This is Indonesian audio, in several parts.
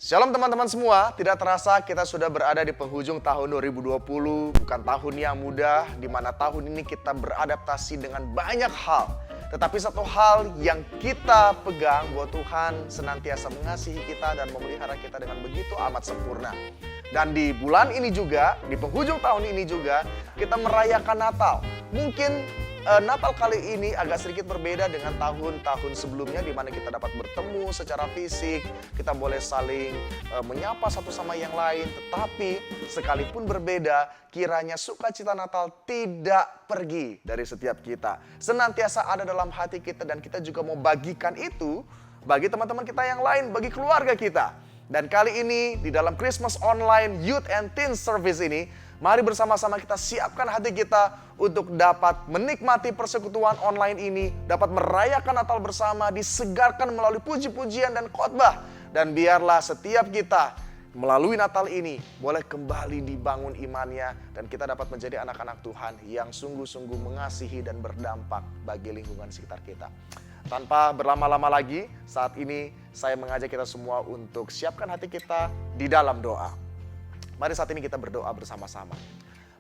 Shalom teman-teman semua, tidak terasa kita sudah berada di penghujung tahun 2020, bukan tahun yang mudah, di mana tahun ini kita beradaptasi dengan banyak hal. Tetapi satu hal yang kita pegang bahwa Tuhan senantiasa mengasihi kita dan memelihara kita dengan begitu amat sempurna. Dan di bulan ini juga, di penghujung tahun ini juga, kita merayakan Natal. Mungkin Natal kali ini agak sedikit berbeda dengan tahun-tahun sebelumnya di mana kita dapat bertemu secara fisik, kita boleh saling menyapa satu sama yang lain, tetapi sekalipun berbeda, kiranya sukacita Natal tidak pergi dari setiap kita. Senantiasa ada dalam hati kita dan kita juga mau bagikan itu bagi teman-teman kita yang lain, bagi keluarga kita. Dan kali ini di dalam Christmas Online Youth and Teen Service ini, mari bersama-sama kita siapkan hati kita untuk dapat menikmati persekutuan online ini, dapat merayakan Natal bersama, disegarkan melalui puji-pujian dan khotbah. Dan biarlah setiap kita melalui Natal ini boleh kembali dibangun imannya dan kita dapat menjadi anak-anak Tuhan yang sungguh-sungguh mengasihi dan berdampak bagi lingkungan sekitar kita. Tanpa berlama-lama lagi, saat ini saya mengajak kita semua untuk siapkan hati kita di dalam doa. Mari saat ini kita berdoa bersama-sama.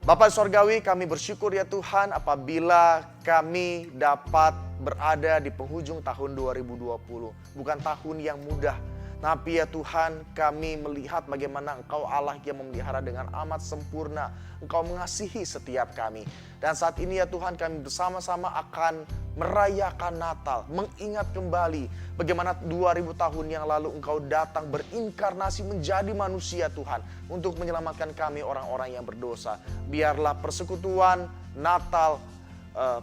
Bapa Sorgawi, kami bersyukur ya Tuhan apabila kami dapat berada di penghujung tahun 2020. Bukan tahun yang mudah, tapi ya Tuhan kami melihat bagaimana Engkau Allah yang memelihara dengan amat sempurna. Engkau mengasihi setiap kami. Dan saat ini ya Tuhan kami bersama-sama akan merayakan Natal, mengingat kembali bagaimana 2000 tahun yang lalu Engkau datang berinkarnasi menjadi manusia Tuhan untuk menyelamatkan kami orang-orang yang berdosa. Biarlah persekutuan Natal,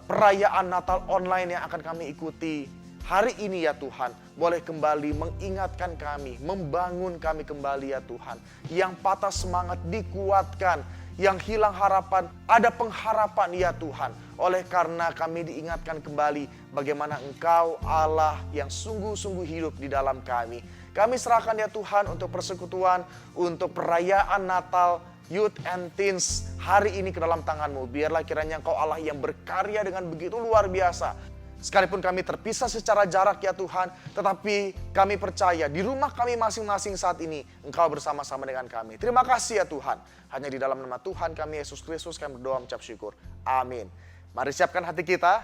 perayaan Natal online yang akan kami ikuti hari ini ya Tuhan, boleh kembali mengingatkan kami, membangun kami kembali ya Tuhan. Yang patah semangat dikuatkan, yang hilang harapan, ada pengharapan ya Tuhan. Oleh karena kami diingatkan kembali bagaimana Engkau Allah yang sungguh-sungguh hidup di dalam kami. Kami serahkan ya Tuhan untuk persekutuan, untuk perayaan Natal, Youth and Teens hari ini ke dalam tangan-Mu. Biarlah kiranya Engkau Allah yang berkarya dengan begitu luar biasa. Sekalipun kami terpisah secara jarak ya Tuhan, tetapi kami percaya di rumah kami masing-masing saat ini Engkau bersama-sama dengan kami. Terima kasih ya Tuhan. Hanya di dalam nama Tuhan kami Yesus Kristus kami berdoa mengucap syukur. Amin. Mari siapkan hati kita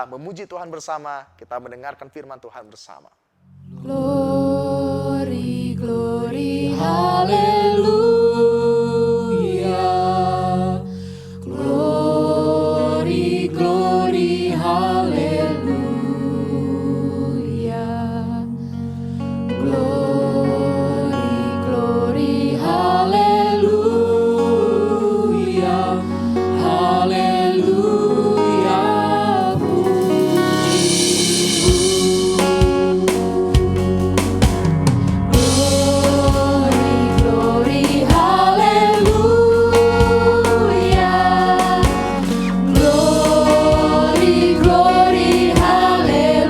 memuji Tuhan bersama, kita mendengarkan firman Tuhan bersama. Glory, glory, hallelujah. Glory, glory, hallelujah. Glory, glory, hallelujah. Hallelujah. Glory, glory, hallelujah. Glory, glory, hallelujah.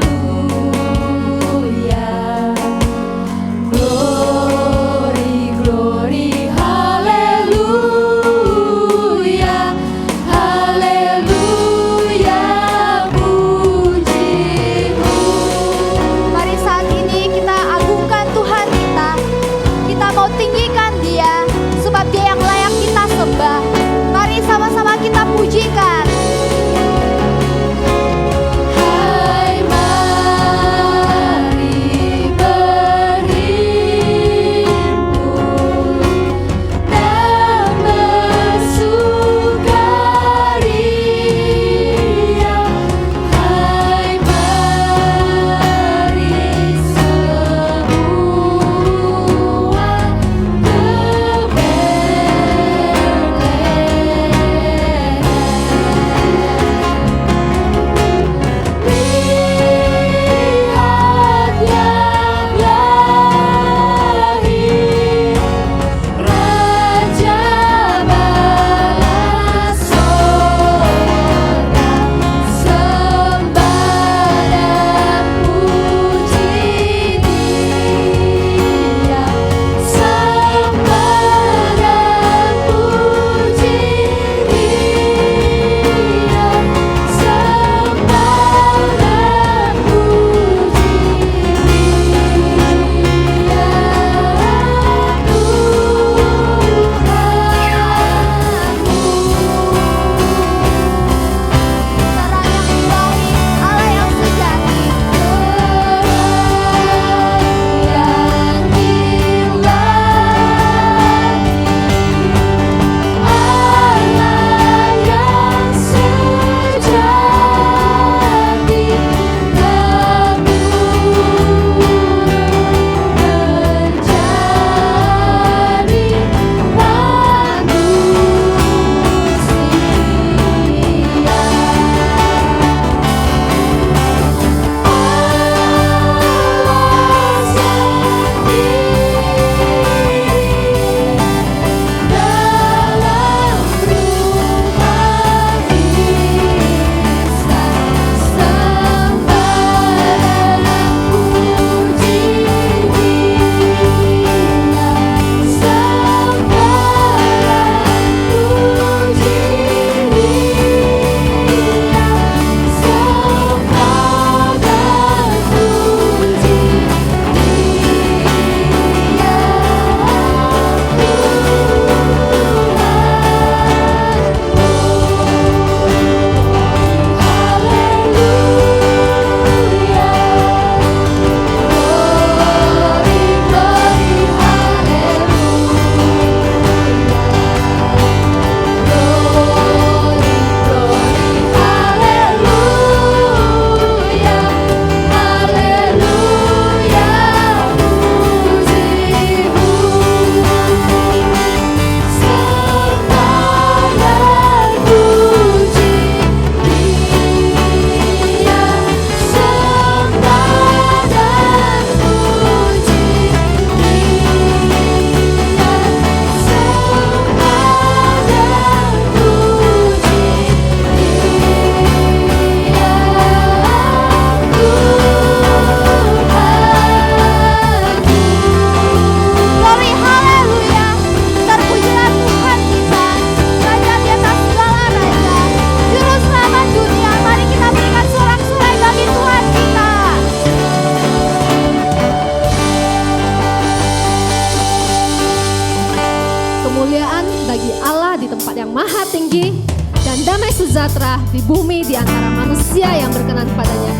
yang maha tinggi, dan damai sejahtera di bumi di antara manusia yang berkenan padanya.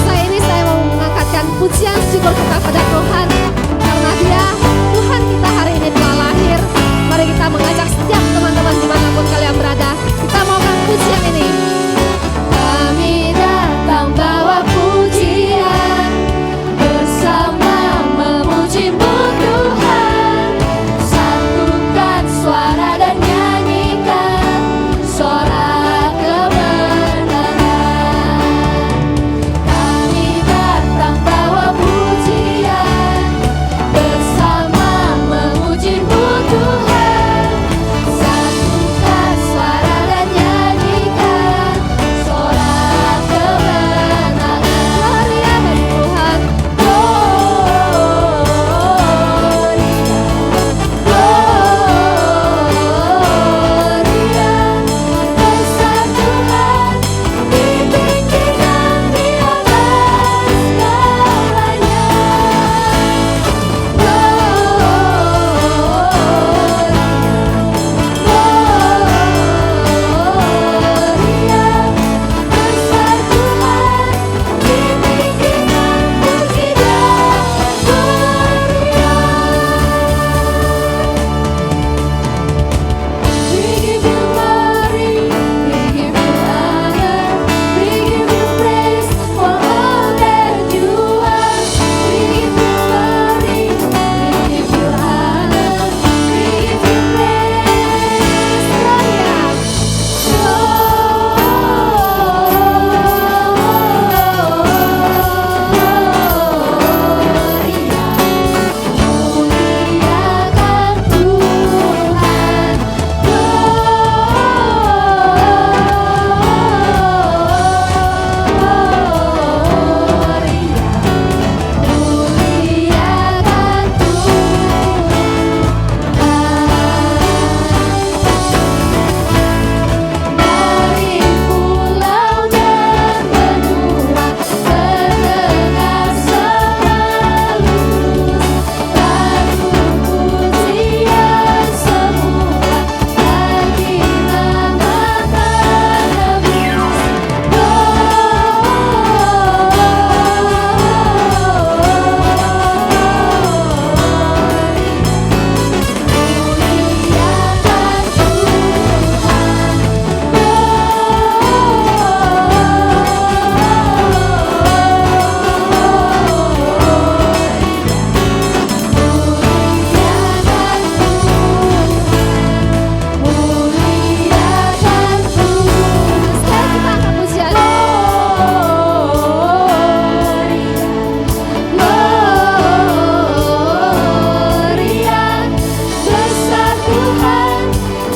Saya mau mengangkatkan pujian syukur kita pada Tuhan, karena Dia, Tuhan kita hari ini telah lahir. Mari kita mengajak setiap teman-teman dimanapun kalian berada, kita maukan pujian ini. Kami datang bawa pujian, bersama memuji-Mu Tuhan. Satukan suara dan nyanyikan suara kemenangan. Kami datang bawa pujian, bersama memuji-Mu Tuhan. Satukan suara dan nyanyikan suara kemenangan. Gloria bagi Tuhan. Gloria, besar Tuhan, ditinggikan di atas segalanya. Gloria, besar Tuhan, ditinggikan puji dan gloria. We give you glory, we give you honor, we give you praise for all that you are. We give you glory, we give you honor, we give you praise. Muliakan Tuhan, muliakan Tuhan. Dari pulau dan benua terdengar semelus lagu pujian semua bagi nama penebus. Muliakan Sekarang kita angkat pujian. Gloria, besar Tuhan,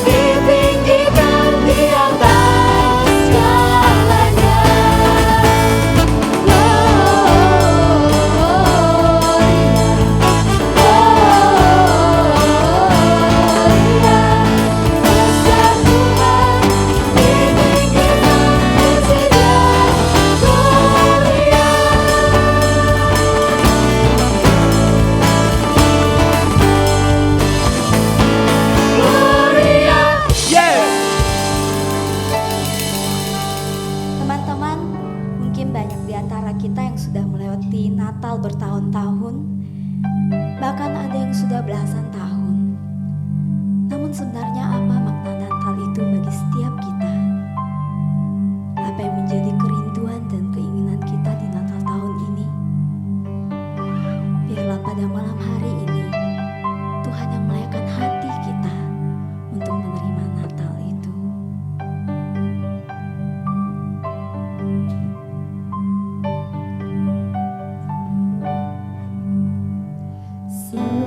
ditinggikan di atas segalanya. Gloria, besar Tuhan, ditinggikan puji dan gloria. Gloria. Teman-teman, mungkin banyak di antara kita yang sudah melewati Natal bertahun-tahun, bahkan ada yang sudah belasan tahun. Namun sebenarnya apa makna Natal itu bagi setiap kita? Apa yang menjadi kerinduan dan keinginan kita di Natal tahun ini? Biarlah pada malam hari ini, Tuhan yang melayakan hati kita untuk menerima Natal itu. Seperti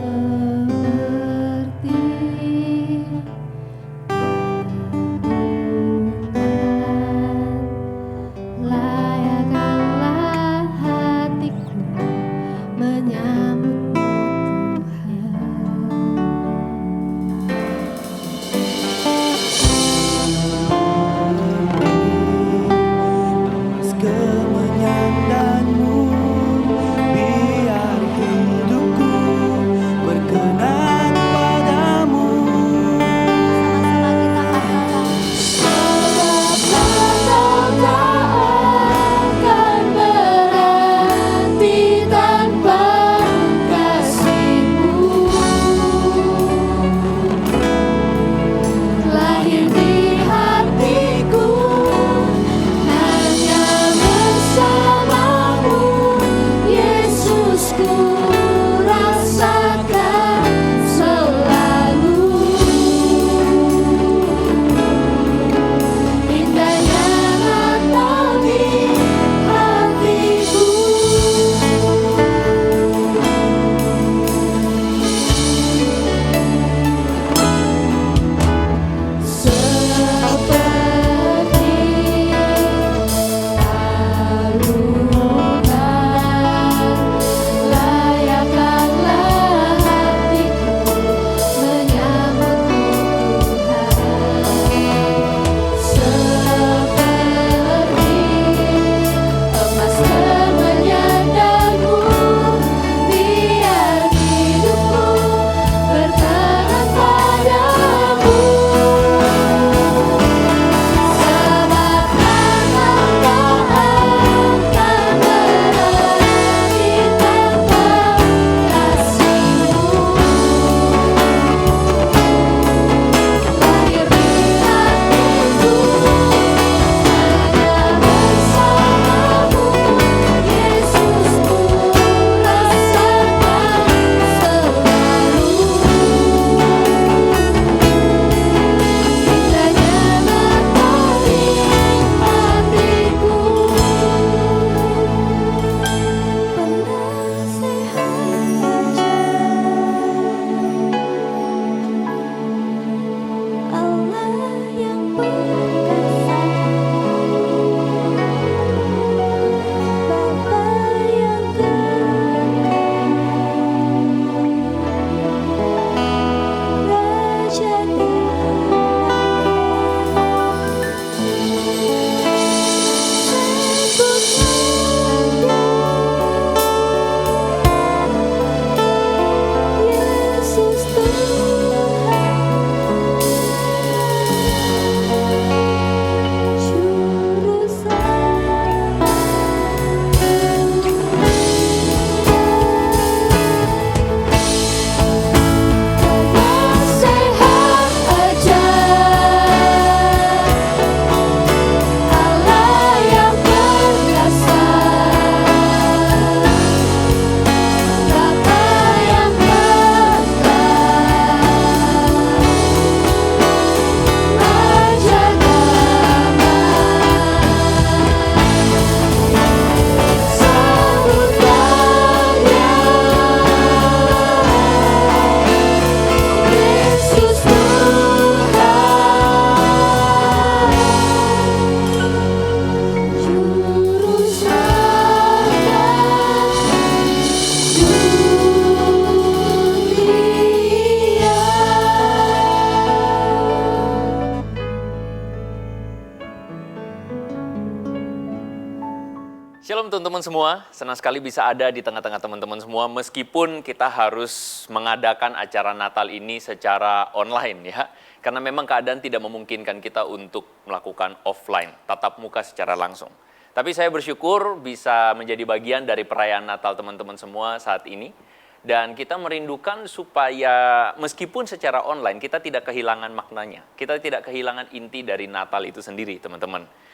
teman-teman semua, senang sekali bisa ada di tengah-tengah teman-teman semua meskipun kita harus mengadakan acara Natal ini secara online ya. Karena memang keadaan tidak memungkinkan kita untuk melakukan offline, tatap muka secara langsung. Tapi saya bersyukur bisa menjadi bagian dari perayaan Natal teman-teman semua saat ini. Dan kita merindukan supaya meskipun secara online kita tidak kehilangan maknanya. Kita tidak kehilangan inti dari Natal itu sendiri teman-teman.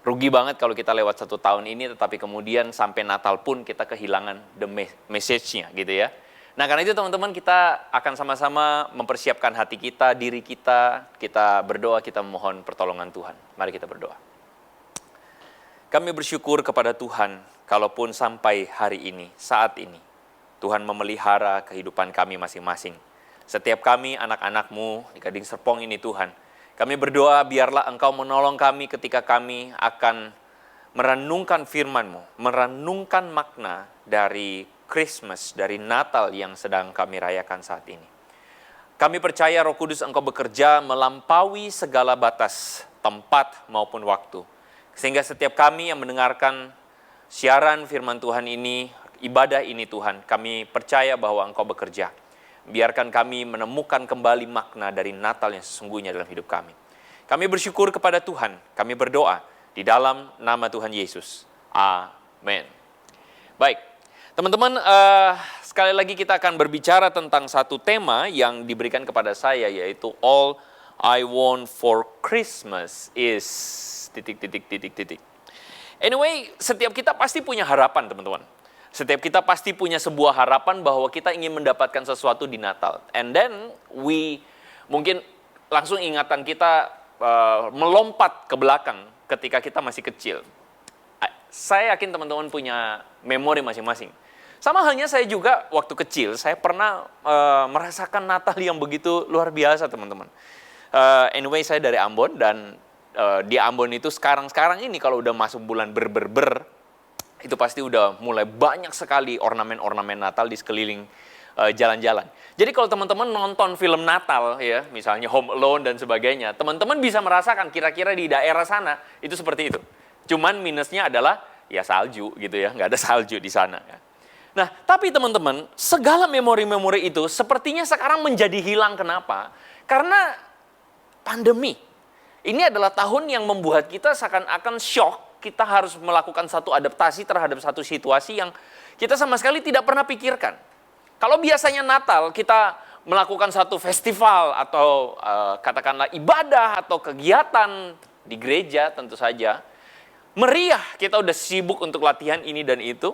Rugi banget kalau kita lewat 1 tahun ini tetapi kemudian sampai Natal pun kita kehilangan the message-nya gitu ya. Nah karena itu teman-teman kita akan sama-sama mempersiapkan hati kita, diri kita berdoa, kita memohon pertolongan Tuhan. Mari kita berdoa. Kami bersyukur kepada Tuhan kalaupun sampai hari ini, saat ini, Tuhan memelihara kehidupan kami masing-masing. Setiap kami anak-anak-Mu di Gading Serpong ini Tuhan, kami berdoa biarlah Engkau menolong kami ketika kami akan merenungkan firman-Mu, merenungkan makna dari Christmas, dari Natal yang sedang kami rayakan saat ini. Kami percaya Roh Kudus Engkau bekerja melampaui segala batas, tempat maupun waktu. Sehingga setiap kami yang mendengarkan siaran firman Tuhan ini, ibadah ini Tuhan, kami percaya bahwa Engkau bekerja. Biarkan kami menemukan kembali makna dari Natal yang sesungguhnya dalam hidup kami. Kami bersyukur kepada Tuhan. Kami berdoa di dalam nama Tuhan Yesus. Amin. Baik, teman-teman, sekali lagi kita akan berbicara tentang satu tema yang diberikan kepada saya, yaitu All I Want for Christmas is... Anyway, setiap kita pasti punya harapan, teman-teman. Setiap kita pasti punya sebuah harapan bahwa kita ingin mendapatkan sesuatu di Natal. And then mungkin langsung ingatan kita melompat ke belakang ketika kita masih kecil. Saya yakin teman-teman punya memori masing-masing. Sama halnya saya juga waktu kecil, saya pernah merasakan Natal yang begitu luar biasa teman-teman. Anyway, saya dari Ambon dan di Ambon itu sekarang ini kalau udah masuk bulan ber itu pasti udah mulai banyak sekali ornamen-ornamen Natal di sekeliling jalan-jalan. Jadi kalau teman-teman nonton film Natal ya, misalnya Home Alone dan sebagainya, teman-teman bisa merasakan kira-kira di daerah sana itu seperti itu. Cuman minusnya adalah ya salju gitu ya, nggak ada salju di sana. Ya. Nah, tapi teman-teman, segala memori-memori itu sepertinya sekarang menjadi hilang. Kenapa? Karena pandemi. Ini adalah tahun yang membuat kita seakan-akan shock. Kita harus melakukan satu adaptasi terhadap satu situasi yang kita sama sekali tidak pernah pikirkan. Kalau biasanya Natal kita melakukan satu festival atau katakanlah ibadah atau kegiatan di gereja tentu saja. Meriah, kita udah sibuk untuk latihan ini dan itu.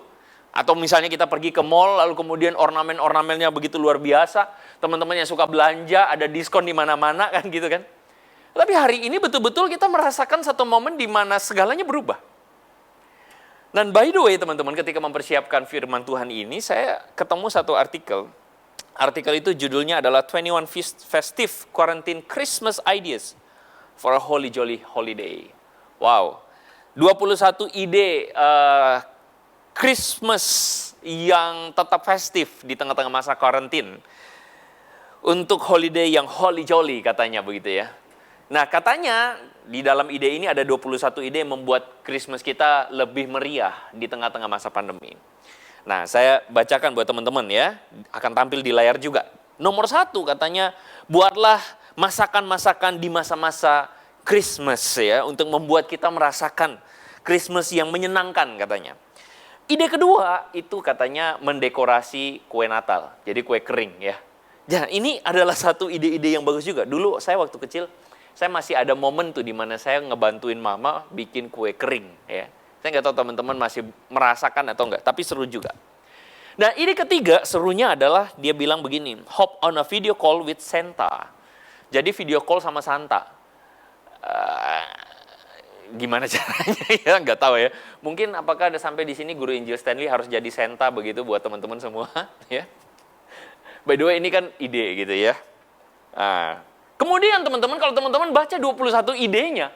Atau misalnya kita pergi ke mall lalu kemudian ornamen-ornamennya begitu luar biasa. Teman-teman yang suka belanja ada diskon di mana-mana kan gitu kan. Tapi hari ini betul-betul kita merasakan satu momen di mana segalanya berubah. Dan by the way teman-teman, ketika mempersiapkan firman Tuhan ini, saya ketemu satu artikel. Artikel itu judulnya adalah 21 Festive Quarantine Christmas Ideas for a Holy Jolly Holiday. Wow, 21 ide Christmas yang tetap festif di tengah-tengah masa karantin. Untuk holiday yang holy jolly katanya begitu ya. Nah katanya di dalam ide ini ada 21 ide yang membuat Christmas kita lebih meriah di tengah-tengah masa pandemi. Nah saya bacakan buat teman-teman ya, akan tampil di layar juga. Nomor 1 katanya, buatlah masakan-masakan di masa-masa Christmas ya, untuk membuat kita merasakan Christmas yang menyenangkan katanya. Ide kedua itu katanya mendekorasi kue Natal, jadi kue kering ya. Nah ini adalah satu ide-ide yang bagus juga. Dulu saya waktu kecil, saya masih ada momen tuh di mana saya ngebantuin mama bikin kue kering ya. Saya nggak tahu teman-teman masih merasakan atau enggak, tapi seru juga. Nah ini ketiga serunya adalah dia bilang begini, hop on a video call with Santa. Jadi video call sama Santa. Gimana caranya ya, nggak tahu ya. Mungkin apakah ada sampai di sini guru Injil Stanley harus jadi Santa begitu buat teman-teman semua ya. By the way ini kan ide gitu ya. Kemudian teman-teman, kalau teman-teman baca 21 idenya,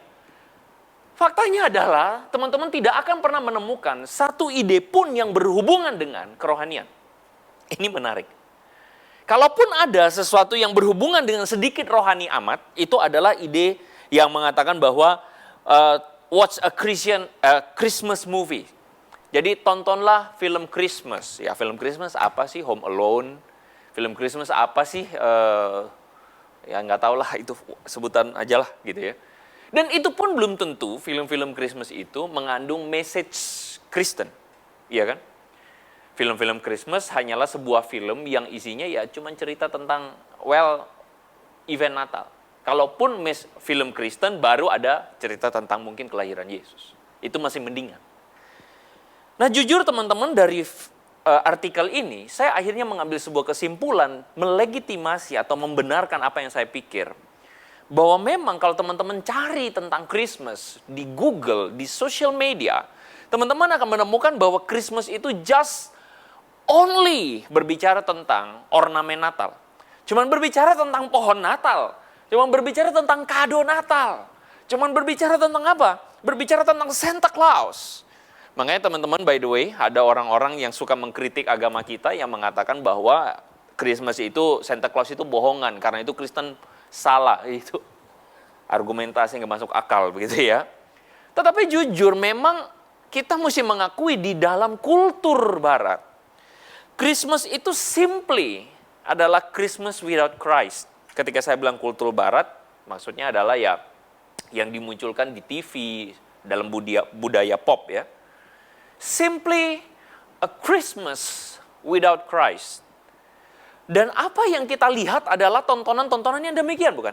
faktanya adalah teman-teman tidak akan pernah menemukan satu ide pun yang berhubungan dengan kerohanian. Ini menarik. Kalaupun ada sesuatu yang berhubungan dengan sedikit rohani amat, itu adalah ide yang mengatakan bahwa watch a Christmas movie. Jadi tontonlah film Christmas. Ya, film Christmas apa sih? Home Alone. Film Christmas apa sih? Ya nggak tahu lah, itu sebutan aja lah gitu ya. Dan itu pun belum tentu film-film Christmas itu mengandung message Kristen. Iya kan? Film-film Christmas hanyalah sebuah film yang isinya ya cuma cerita tentang, event Natal. Kalaupun film Kristen baru ada cerita tentang mungkin kelahiran Yesus. Itu masih mendingan. Nah jujur teman-teman, dari artikel ini, saya akhirnya mengambil sebuah kesimpulan, melegitimasi atau membenarkan apa yang saya pikir. Bahwa memang kalau teman-teman cari tentang Christmas di Google, di social media, teman-teman akan menemukan bahwa Christmas itu just only berbicara tentang ornamen Natal. Cuman berbicara tentang pohon Natal. Cuman berbicara tentang kado Natal. Cuman berbicara tentang apa? Berbicara tentang Santa Claus. Makanya teman-teman, by the way, ada orang-orang yang suka mengkritik agama kita yang mengatakan bahwa Christmas itu, Santa Claus itu bohongan, karena itu Kristen salah. Itu argumentasi yang gak masuk akal begitu ya. Tetapi jujur memang kita mesti mengakui di dalam kultur barat, Christmas itu simply adalah Christmas without Christ. Ketika saya bilang kultur barat, maksudnya adalah ya yang dimunculkan di TV, dalam budaya pop ya. Simply a Christmas without Christ. Dan apa yang kita lihat adalah tontonan-tontonan yang demikian, bukan?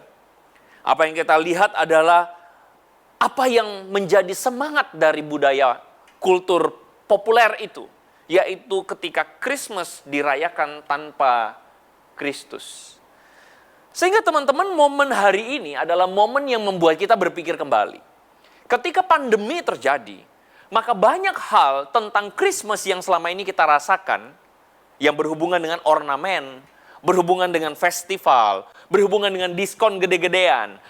Apa yang kita lihat adalah apa yang menjadi semangat dari budaya kultur populer itu, yaitu ketika Christmas dirayakan tanpa Kristus. Sehingga teman-teman, momen hari ini adalah momen yang membuat kita berpikir kembali. Ketika pandemi terjadi, maka banyak hal tentang Christmas yang selama ini kita rasakan, yang berhubungan dengan ornamen, berhubungan dengan festival, berhubungan dengan diskon gede-gedean,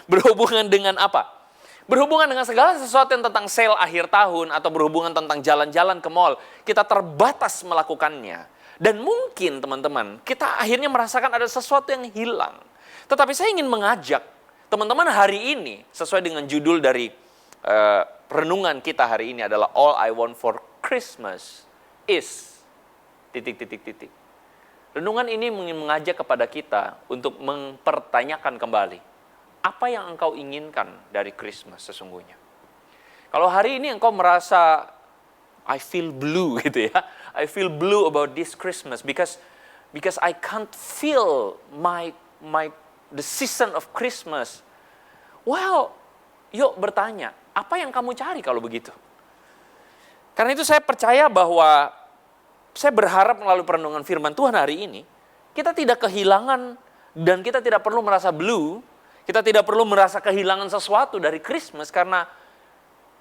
berhubungan dengan apa? Berhubungan dengan segala sesuatu yang tentang sale akhir tahun, atau berhubungan tentang jalan-jalan ke mall, kita terbatas melakukannya. Dan mungkin teman-teman, kita akhirnya merasakan ada sesuatu yang hilang. Tetapi saya ingin mengajak teman-teman hari ini, sesuai dengan judul dari renungan kita hari ini adalah All I Want for Christmas is ... Renungan ini mengajak kepada kita untuk mempertanyakan kembali, apa yang engkau inginkan dari Christmas sesungguhnya? Kalau hari ini engkau merasa I feel blue gitu ya, I feel blue about this Christmas because I can't feel the season of Christmas. Well, yuk bertanya, apa yang kamu cari kalau begitu? Karena itu saya percaya bahwa, saya berharap melalui perenungan firman Tuhan hari ini, kita tidak kehilangan dan kita tidak perlu merasa blue, kita tidak perlu merasa kehilangan sesuatu dari Christmas, karena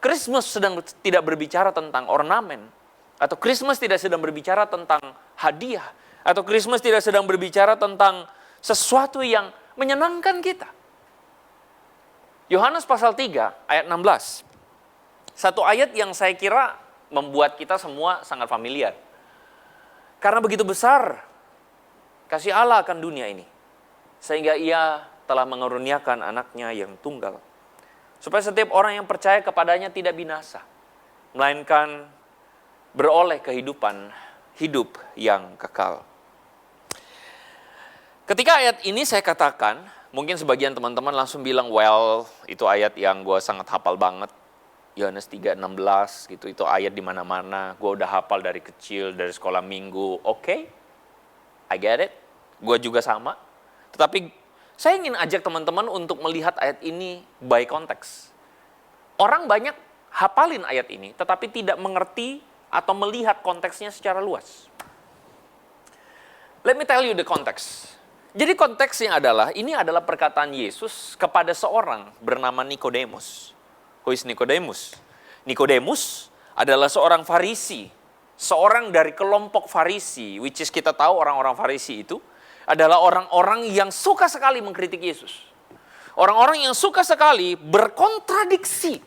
Christmas sedang tidak berbicara tentang ornamen, atau Christmas tidak sedang berbicara tentang hadiah, atau Christmas tidak sedang berbicara tentang sesuatu yang menyenangkan kita. Yohanes pasal 3 ayat 16. Satu ayat yang saya kira membuat kita semua sangat familiar. Karena begitu besar kasih Allah akan dunia ini, sehingga ia telah mengaruniakan anaknya yang tunggal, supaya setiap orang yang percaya kepadanya tidak binasa, melainkan beroleh kehidupan hidup yang kekal. Ketika ayat ini saya katakan, mungkin sebagian teman-teman langsung bilang, well, itu ayat yang gue sangat hafal banget. Yohanes 3:16 gitu, itu ayat di mana-mana. Gue udah hafal dari kecil, dari sekolah minggu. Oke, I get it. Gue juga sama. Tetapi saya ingin ajak teman-teman untuk melihat ayat ini by konteks. Orang banyak hafalin ayat ini, tetapi tidak mengerti atau melihat konteksnya secara luas. Let me tell you the context. Jadi konteksnya adalah, ini adalah perkataan Yesus kepada seorang bernama Nikodemus. Who is Nikodemus? Nikodemus adalah seorang Farisi, seorang dari kelompok Farisi, which is kita tahu orang-orang Farisi itu adalah orang-orang yang suka sekali mengkritik Yesus. Orang-orang yang suka sekali berkontradiksi,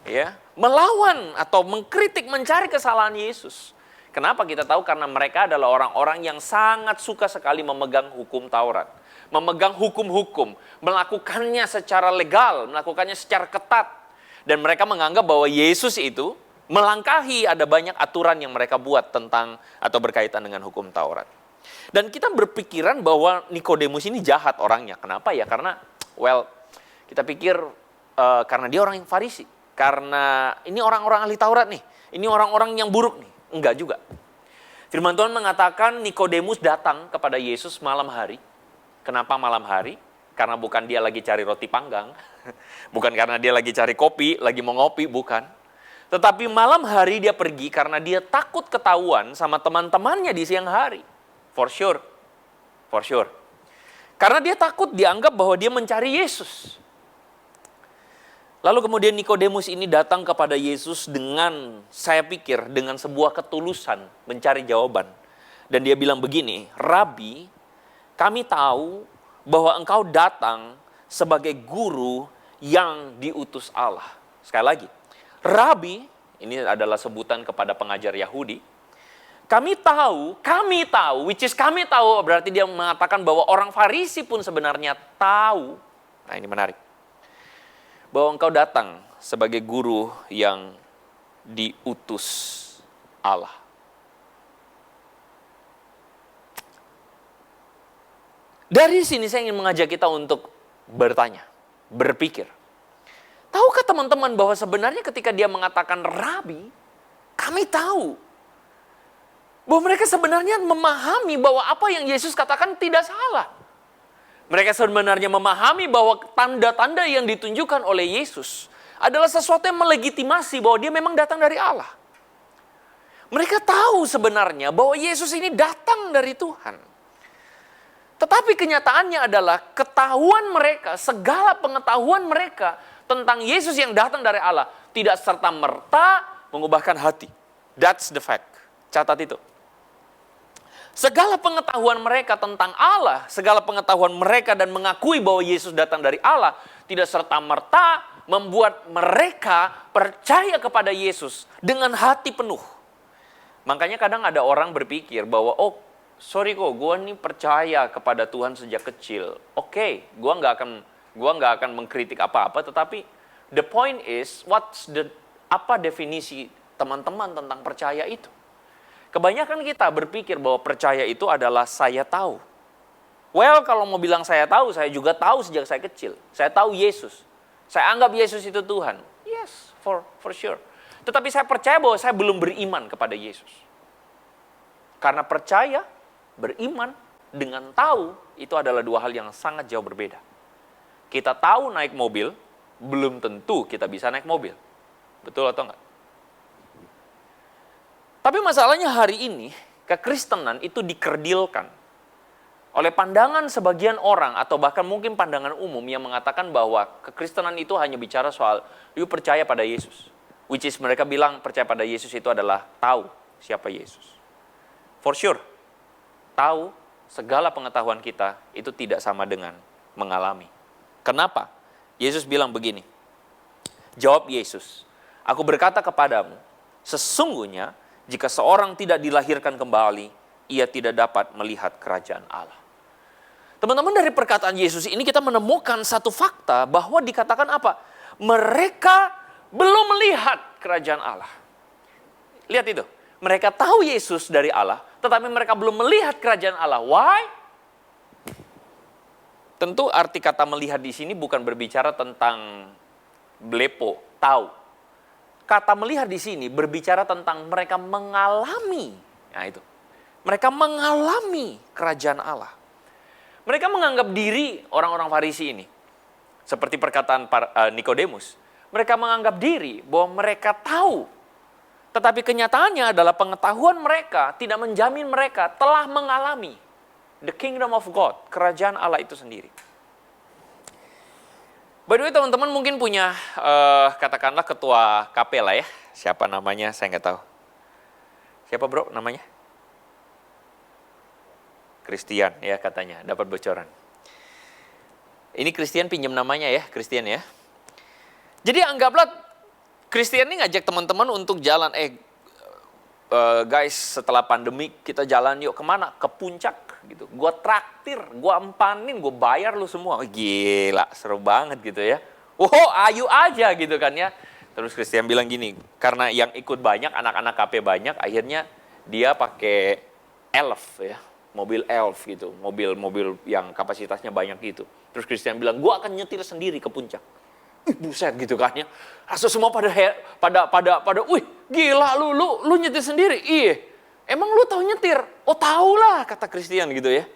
ya, melawan atau mengkritik, mencari kesalahan Yesus. Kenapa kita tahu? Karena mereka adalah orang-orang yang sangat suka sekali memegang hukum Taurat. Memegang hukum-hukum, melakukannya secara legal, melakukannya secara ketat. Dan mereka menganggap bahwa Yesus itu melangkahi, ada banyak aturan yang mereka buat tentang atau berkaitan dengan hukum Taurat. Dan kita berpikiran bahwa Nikodemus ini jahat orangnya. Kenapa ya? Karena, kita pikir karena dia orang yang Farisi. Karena ini orang-orang ahli Taurat nih. Ini orang-orang yang buruk nih. Enggak juga. Firman Tuhan mengatakan Nikodemus datang kepada Yesus malam hari. Kenapa malam hari? Karena bukan dia lagi cari roti panggang. Bukan karena dia lagi cari kopi, lagi mau ngopi, bukan. Tetapi malam hari dia pergi karena dia takut ketahuan sama teman-temannya di siang hari. For sure. For sure. Karena dia takut dianggap bahwa dia mencari Yesus. Lalu kemudian Nikodemus ini datang kepada Yesus dengan, saya pikir, dengan sebuah ketulusan mencari jawaban. Dan dia bilang begini, Rabi, kami tahu bahwa engkau datang sebagai guru yang diutus Allah. Sekali lagi, Rabi, ini adalah sebutan kepada pengajar Yahudi. Kami tahu, which is kami tahu, berarti dia mengatakan bahwa orang Farisi pun sebenarnya tahu. Nah ini menarik. Bahwa engkau datang sebagai guru yang diutus Allah. Dari sini saya ingin mengajak kita untuk bertanya, berpikir. Tahukah teman-teman bahwa sebenarnya ketika dia mengatakan Rabi, kami tahu bahwa mereka sebenarnya memahami bahwa apa yang Yesus katakan tidak salah. Mereka sebenarnya memahami bahwa tanda-tanda yang ditunjukkan oleh Yesus adalah sesuatu yang melegitimasi bahwa dia memang datang dari Allah. Mereka tahu sebenarnya bahwa Yesus ini datang dari Tuhan. Tetapi kenyataannya adalah ketahuan mereka, segala pengetahuan mereka tentang Yesus yang datang dari Allah tidak serta-merta mengubahkan hati. That's the fact. Catat itu. Segala pengetahuan mereka tentang Allah, segala pengetahuan mereka dan mengakui bahwa Yesus datang dari Allah, tidak serta-merta membuat mereka percaya kepada Yesus dengan hati penuh. Makanya kadang ada orang berpikir bahwa, sorry kok, gue nih percaya kepada Tuhan sejak kecil. Oke, gue nggak akan mengkritik apa-apa, tetapi the point is, apa definisi teman-teman tentang percaya itu? Kebanyakan kita berpikir bahwa percaya itu adalah saya tahu. Kalau mau bilang saya tahu, saya juga tahu sejak saya kecil. Saya tahu Yesus. Saya anggap Yesus itu Tuhan. Yes, for sure. Tetapi saya percaya bahwa saya belum beriman kepada Yesus. Karena percaya, beriman, dengan tahu, itu adalah dua hal yang sangat jauh berbeda. Kita tahu naik mobil, belum tentu kita bisa naik mobil. Betul atau enggak? Tapi masalahnya hari ini, kekristenan itu dikerdilkan oleh pandangan sebagian orang atau bahkan mungkin pandangan umum yang mengatakan bahwa kekristenan itu hanya bicara soal you percaya pada Yesus. Which is mereka bilang percaya pada Yesus itu adalah tahu siapa Yesus. For sure, tahu segala pengetahuan kita itu tidak sama dengan mengalami. Kenapa? Yesus bilang begini, jawab Yesus, aku berkata kepadamu, sesungguhnya jika seorang tidak dilahirkan kembali, ia tidak dapat melihat kerajaan Allah. Teman-teman, dari perkataan Yesus ini kita menemukan satu fakta bahwa dikatakan apa? Mereka belum melihat kerajaan Allah. Lihat itu. Mereka tahu Yesus dari Allah, tetapi mereka belum melihat kerajaan Allah. Why? Tentu arti kata melihat di sini bukan berbicara tentang blepo, tahu. Kata melihat di sini berbicara tentang mereka mengalami. Nah itu. Mereka mengalami kerajaan Allah. Mereka menganggap diri orang-orang Farisi ini. Seperti perkataan Nikodemus. Mereka menganggap diri bahwa mereka tahu. Tetapi kenyataannya adalah pengetahuan mereka tidak menjamin mereka telah mengalami the kingdom of God. Kerajaan Allah itu sendiri. By the way, teman-teman mungkin punya, katakanlah ketua KP lah ya. Siapa namanya, saya nggak tahu. Siapa bro namanya? Christian ya katanya, dapat bocoran. Ini Christian pinjam namanya ya, Christian ya. Jadi anggaplah Christian ini ngajak teman-teman untuk jalan, guys setelah pandemi kita jalan yuk kemana? Ke puncak gitu. Gue traktir, gue empanin, gue bayar lu semua. Gila, seru banget gitu ya. Ayo aja gitu kan ya. Terus Christian bilang gini, karena yang ikut banyak, anak-anak KP banyak, akhirnya dia pakai Elf ya, mobil Elf gitu, mobil yang kapasitasnya banyak gitu. Terus Christian bilang, gue akan nyetir sendiri ke puncak. Buset gitu kan ya. Langsung semua pada, wih gila lu nyetir sendiri? Iya, emang lu tahu nyetir? Oh tahu lah, kata Christian gitu ya.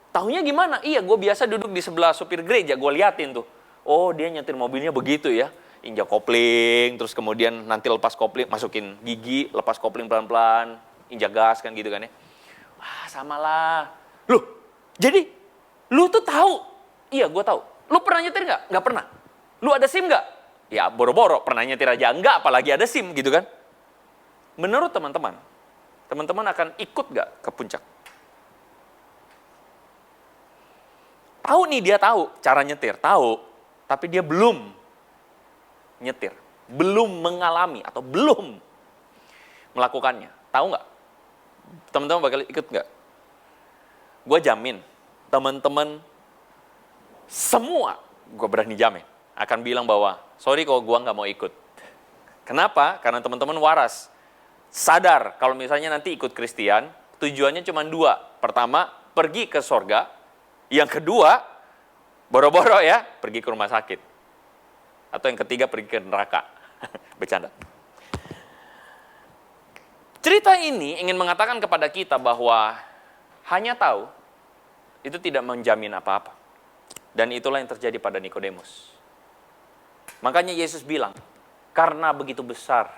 Tahunya gimana? Iya, gue biasa duduk di sebelah supir gereja, gue liatin tuh. Oh dia nyetir mobilnya begitu ya. Injak kopling, terus kemudian nanti lepas kopling, masukin gigi, lepas kopling pelan-pelan, injak gas kan gitu kan ya. Wah sama lah. Loh, jadi lu tuh tahu? Iya gue tahu. Lu pernah nyetir nggak? Nggak pernah. Lu ada SIM nggak? Ya boro-boro, pernah nyetir aja enggak, apalagi ada SIM gitu kan. Menurut teman-teman akan ikut nggak ke puncak? Tahu nih dia tahu cara nyetir, tahu. Tapi dia belum nyetir, belum mengalami atau belum melakukannya. Tahu nggak? Teman-teman bakal ikut nggak? Gue jamin, teman-teman semua, gue berani jamin, akan bilang bahwa, sorry kok gue nggak mau ikut. Kenapa? Karena teman-teman waras. Sadar kalau misalnya nanti ikut Christian, tujuannya cuma dua. Pertama, pergi ke sorga. Yang kedua, boro-boro ya, pergi ke rumah sakit. Atau yang ketiga pergi ke neraka. Bercanda. Cerita ini ingin mengatakan kepada kita bahwa hanya tahu itu tidak menjamin apa-apa. Dan itulah yang terjadi pada Nikodemus. Makanya Yesus bilang, karena begitu besar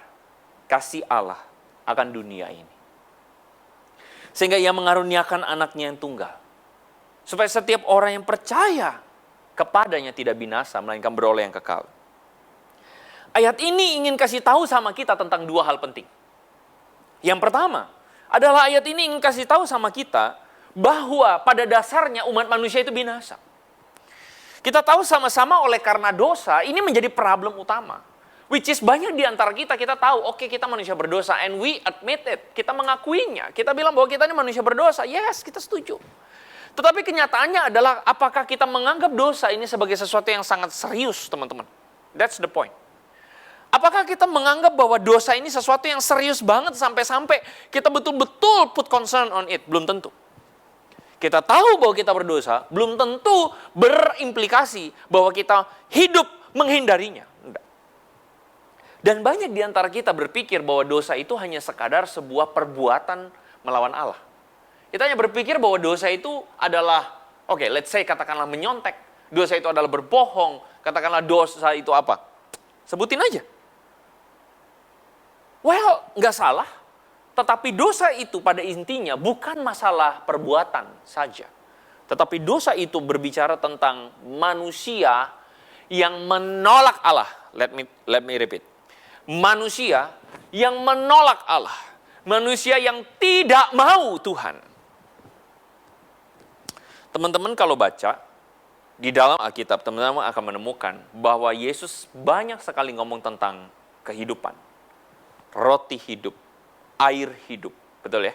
kasih Allah akan dunia ini. Sehingga ia mengaruniakan anaknya yang tunggal. Supaya setiap orang yang percaya kepadanya tidak binasa, melainkan beroleh yang kekal. Ayat ini ingin kasih tahu sama kita tentang dua hal penting. Yang pertama adalah ayat ini ingin kasih tahu sama kita bahwa pada dasarnya umat manusia itu binasa. Kita tahu sama-sama oleh karena dosa ini menjadi problem utama. Which is banyak di antara kita tahu, oke, kita manusia berdosa and we admit it. Kita mengakuinya. Kita bilang bahwa kita ini manusia berdosa. Yes, kita setuju. Tetapi kenyataannya adalah apakah kita menganggap dosa ini sebagai sesuatu yang sangat serius, teman-teman? That's the point. Apakah kita menganggap bahwa dosa ini sesuatu yang serius banget sampai-sampai kita betul-betul put concern on it? Belum tentu. Kita tahu bahwa kita berdosa, belum tentu berimplikasi bahwa kita hidup menghindarinya. Enggak. Dan banyak di antara kita berpikir bahwa dosa itu hanya sekadar sebuah perbuatan melawan Allah. Kita hanya berpikir bahwa dosa itu adalah, oke, let's say katakanlah menyontek. Dosa itu adalah berbohong. Katakanlah dosa itu apa? Sebutin aja. Well, nggak salah. Tetapi dosa itu pada intinya bukan masalah perbuatan saja. Tetapi dosa itu berbicara tentang manusia yang menolak Allah. Let me repeat. Manusia yang menolak Allah. Manusia yang tidak mau Tuhan. Teman-teman kalau baca di dalam Alkitab, teman-teman akan menemukan bahwa Yesus banyak sekali ngomong tentang kehidupan. Roti hidup, air hidup. Betul ya?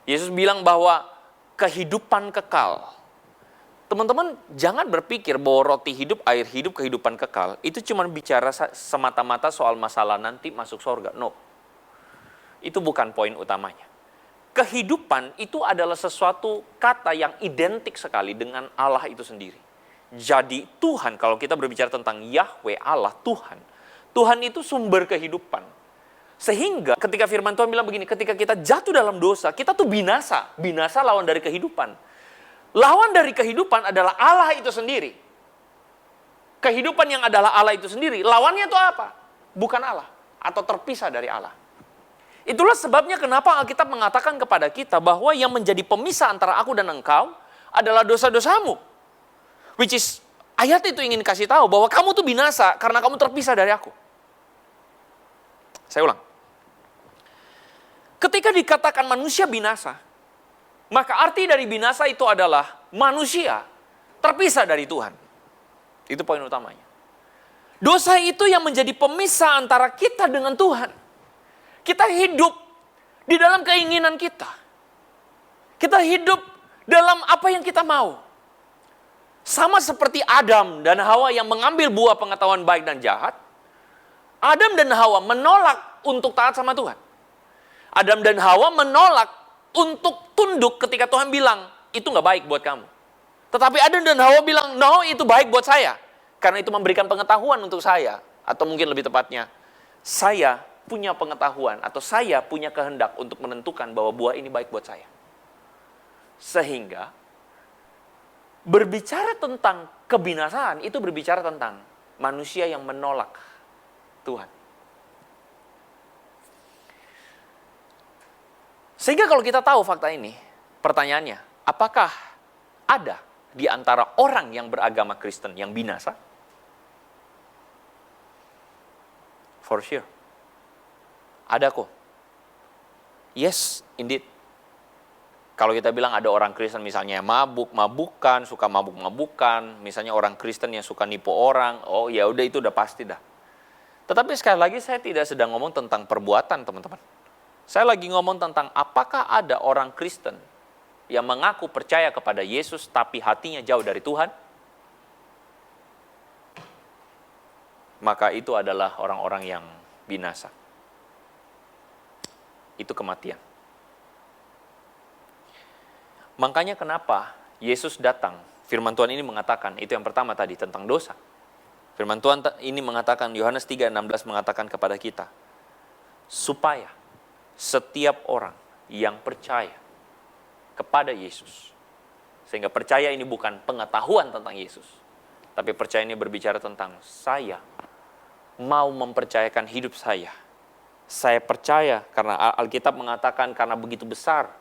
Yesus bilang bahwa kehidupan kekal. Teman-teman jangan berpikir bahwa roti hidup, air hidup, kehidupan kekal. Itu cuma bicara semata-mata soal masalah nanti masuk surga. No. Itu bukan poin utamanya. Kehidupan itu adalah sesuatu kata yang identik sekali dengan Allah itu sendiri. Jadi Tuhan, kalau kita berbicara tentang Yahweh Allah, Tuhan. Tuhan itu sumber kehidupan. Sehingga ketika firman Tuhan bilang begini, ketika kita jatuh dalam dosa, kita tuh binasa. Binasa lawan dari kehidupan. Lawan dari kehidupan adalah Allah itu sendiri. Kehidupan yang adalah Allah itu sendiri, lawannya itu apa? Bukan Allah. Atau terpisah dari Allah. Itulah sebabnya kenapa Alkitab mengatakan kepada kita bahwa yang menjadi pemisah antara aku dan engkau adalah dosa-dosamu. Which is, ayat itu ingin kasih tahu bahwa kamu tuh binasa karena kamu terpisah dari aku. Saya ulang. Ketika dikatakan manusia binasa, maka arti dari binasa itu adalah manusia terpisah dari Tuhan. Itu poin utamanya. Dosa itu yang menjadi pemisah antara kita dengan Tuhan. Kita hidup di dalam keinginan kita. Kita hidup dalam apa yang kita mau. Sama seperti Adam dan Hawa yang mengambil buah pengetahuan baik dan jahat. Adam dan Hawa menolak untuk taat sama Tuhan. Adam dan Hawa menolak untuk tunduk ketika Tuhan bilang, itu nggak baik buat kamu. Tetapi Adam dan Hawa bilang, no, itu baik buat saya. Karena itu memberikan pengetahuan untuk saya. Atau mungkin lebih tepatnya, saya punya pengetahuan atau saya punya kehendak untuk menentukan bahwa buah ini baik buat saya. Sehingga, berbicara tentang kebinasaan, itu berbicara tentang manusia yang menolak Tuhan. Sehingga kalau kita tahu fakta ini, pertanyaannya, apakah ada di antara orang yang beragama Kristen yang binasa? For sure. Ada kok. Yes, indeed. Kalau kita bilang ada orang Kristen misalnya mabuk-mabukan, suka mabuk-mabukan, misalnya orang Kristen yang suka nipu orang, oh ya udah itu udah pasti dah. Tetapi sekali lagi saya tidak sedang ngomong tentang perbuatan, teman-teman. Saya lagi ngomong tentang apakah ada orang Kristen yang mengaku percaya kepada Yesus tapi hatinya jauh dari Tuhan? Maka itu adalah orang-orang yang binasa. Itu kematian. Makanya kenapa Yesus datang, firman Tuhan ini mengatakan, itu yang pertama tadi tentang dosa. Firman Tuhan ini mengatakan, Yohanes 3:16 mengatakan kepada kita, supaya setiap orang yang percaya kepada Yesus, sehingga percaya ini bukan pengetahuan tentang Yesus, tapi percaya ini berbicara tentang saya mau mempercayakan hidup saya. Saya percaya karena Alkitab mengatakan karena begitu besar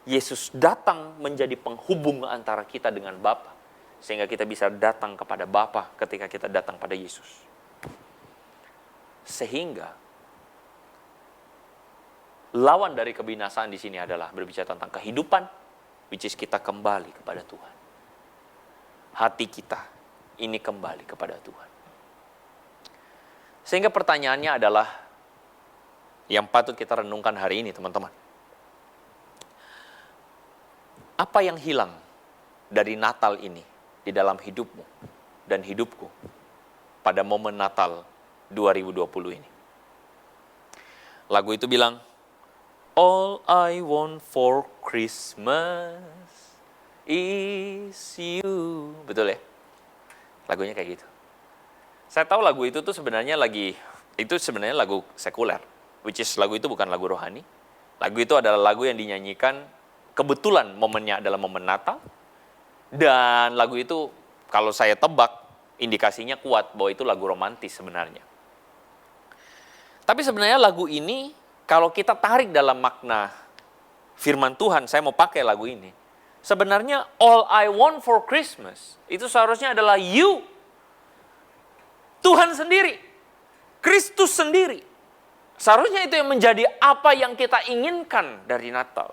Yesus datang menjadi penghubung antara kita dengan Bapa, sehingga kita bisa datang kepada Bapa ketika kita datang pada Yesus. Sehingga lawan dari kebinasaan di sini adalah berbicara tentang kehidupan, which is kita kembali kepada Tuhan. Hati kita ini kembali kepada Tuhan. Sehingga pertanyaannya adalah yang patut kita renungkan hari ini, teman-teman. Apa yang hilang dari Natal ini di dalam hidupmu dan hidupku pada momen Natal 2020 ini? Lagu itu bilang, all I want for Christmas is you. Betul ya? Lagunya kayak gitu. Saya tahu lagu itu tuh sebenarnya lagu sekuler. Which is lagu itu bukan lagu rohani. Lagu itu adalah lagu yang dinyanyikan kebetulan momennya adalah momen Natal. Dan lagu itu kalau saya tebak indikasinya kuat bahwa itu lagu romantis sebenarnya. Tapi sebenarnya lagu ini kalau kita tarik dalam makna firman Tuhan, saya mau pakai lagu ini. Sebenarnya all I want for Christmas itu seharusnya adalah you. Tuhan sendiri. Kristus sendiri. Seharusnya itu yang menjadi apa yang kita inginkan dari Natal.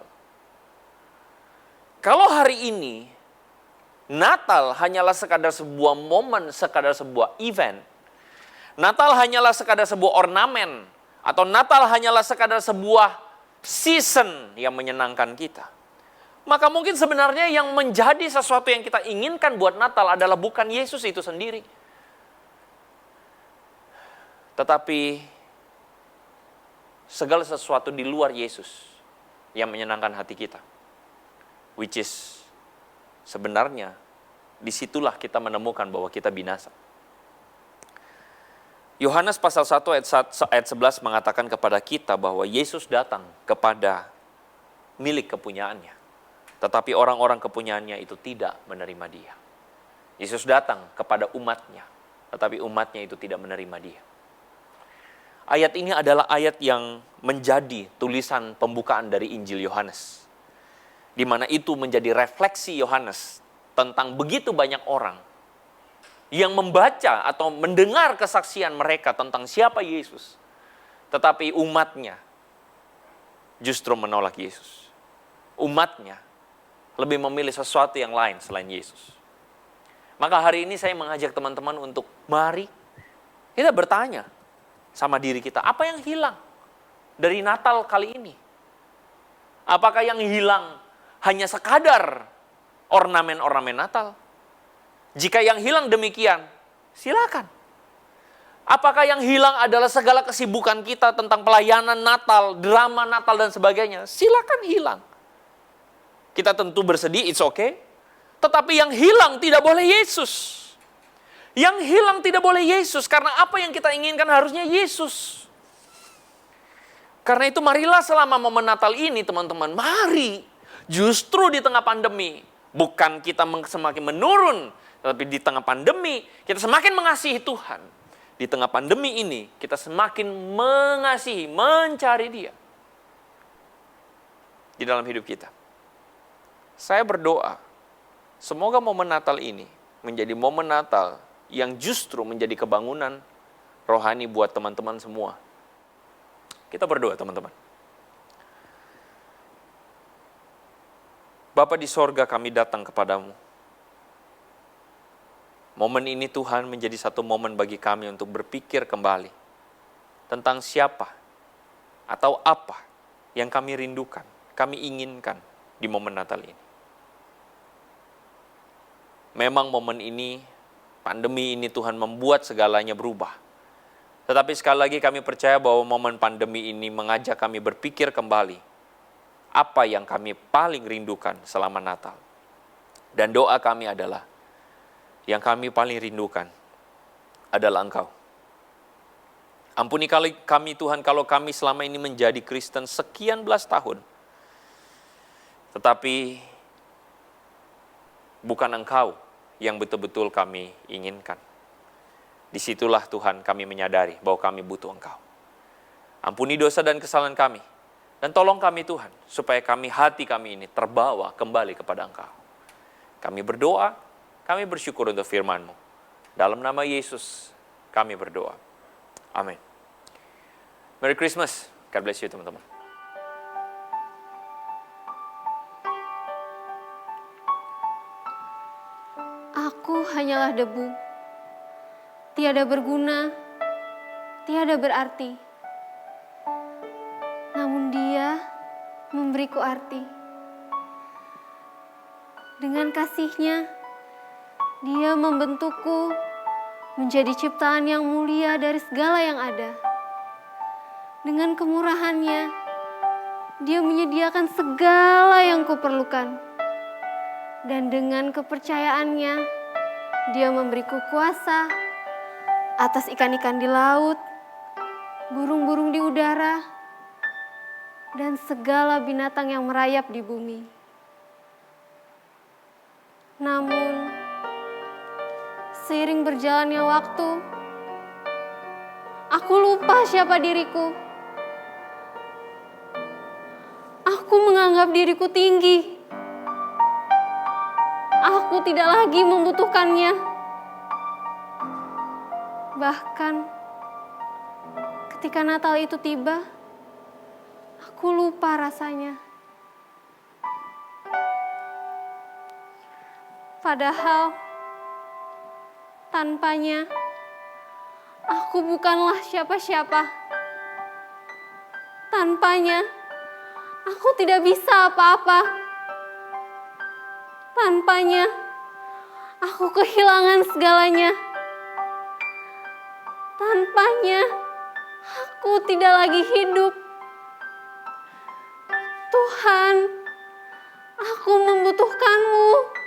Kalau hari ini Natal hanyalah sekadar sebuah momen, sekadar sebuah event. Natal hanyalah sekadar sebuah ornamen. Atau Natal hanyalah sekadar sebuah season yang menyenangkan kita. Maka mungkin sebenarnya yang menjadi sesuatu yang kita inginkan buat Natal adalah bukan Yesus itu sendiri. Tetapi segala sesuatu di luar Yesus yang menyenangkan hati kita. Which is sebenarnya disitulah kita menemukan bahwa kita binasa. Yohanes pasal 1 ayat 11 mengatakan kepada kita bahwa Yesus datang kepada milik kepunyaannya. Tetapi orang-orang kepunyaannya itu tidak menerima dia. Yesus datang kepada umatnya, tetapi umatnya itu tidak menerima dia. Ayat ini adalah ayat yang menjadi tulisan pembukaan dari Injil Yohanes. Di mana itu menjadi refleksi Yohanes tentang begitu banyak orang yang membaca atau mendengar kesaksian mereka tentang siapa Yesus. Tetapi umatnya justru menolak Yesus. Umatnya lebih memilih sesuatu yang lain selain Yesus. Maka hari ini saya mengajak teman-teman untuk mari kita bertanya sama diri kita, apa yang hilang dari Natal kali ini? Apakah yang hilang hanya sekadar ornamen-ornamen Natal? Jika yang hilang demikian, silakan. Apakah yang hilang adalah segala kesibukan kita tentang pelayanan Natal, drama Natal dan sebagainya? Silakan hilang. Kita tentu bersedih, it's okay. Tetapi yang hilang tidak boleh Yesus. Yang hilang tidak boleh Yesus, karena apa yang kita inginkan harusnya Yesus. Karena itu marilah selama momen Natal ini teman-teman, mari justru di tengah pandemi, bukan kita semakin menurun, tetapi di tengah pandemi kita semakin mengasihi Tuhan. Di tengah pandemi ini kita semakin mengasihi, mencari Dia di dalam hidup kita. Saya berdoa, semoga momen Natal ini menjadi momen Natal yang justru menjadi kebangunan rohani buat teman-teman semua. Kita berdoa teman-teman. Bapa di sorga, kami datang kepadamu. Momen ini Tuhan menjadi satu momen bagi kami untuk berpikir kembali tentang siapa atau apa yang kami rindukan, kami inginkan di momen Natal ini. Memang momen ini, pandemi ini Tuhan membuat segalanya berubah. Tetapi sekali lagi kami percaya bahwa momen pandemi ini mengajak kami berpikir kembali apa yang kami paling rindukan selama Natal. Dan doa kami adalah, yang kami paling rindukan adalah Engkau. Ampuni kami Tuhan kalau kami selama ini menjadi Kristen sekian belas tahun. Tetapi bukan Engkau yang betul-betul kami inginkan. Disitulah Tuhan kami menyadari bahwa kami butuh Engkau. Ampuni dosa dan kesalahan kami. Dan tolong kami Tuhan, supaya hati kami ini terbawa kembali kepada Engkau. Kami berdoa, kami bersyukur untuk firman-Mu. Dalam nama Yesus kami berdoa. Amin. Merry Christmas. God bless you teman-teman. Aku hanyalah debu, tiada berguna, tiada berarti. Namun Dia memberiku arti. Dengan kasih-Nya, Dia membentukku menjadi ciptaan yang mulia dari segala yang ada. Dengan kemurahan-Nya, Dia menyediakan segala yang kuperlukan. Dan dengan kepercayaan-Nya, Dia memberiku kuasa atas ikan-ikan di laut, burung-burung di udara, dan segala binatang yang merayap di bumi. Namun, seiring berjalannya waktu, aku lupa siapa diriku. Aku menganggap diriku tinggi. Aku tidak lagi membutuhkannya. Bahkan, ketika Natal itu tiba, aku lupa rasanya. Padahal, tanpanya, aku bukanlah siapa-siapa. Tanpanya, aku tidak bisa apa-apa. Tanpanya, aku kehilangan segalanya. Tanpanya, aku tidak lagi hidup. Tuhan, aku membutuhkan-Mu.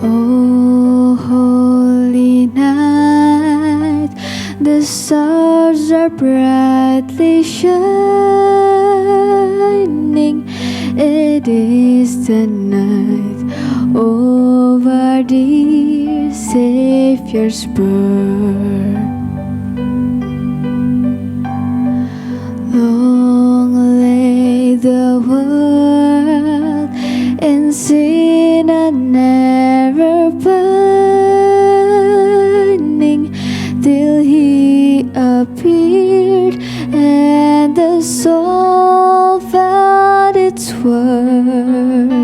Oh, holy night, the stars are brightly shining. It is the night of our dear Savior's birth. Long lay the world in sin and never burning, till He appeared and the soul found its worth.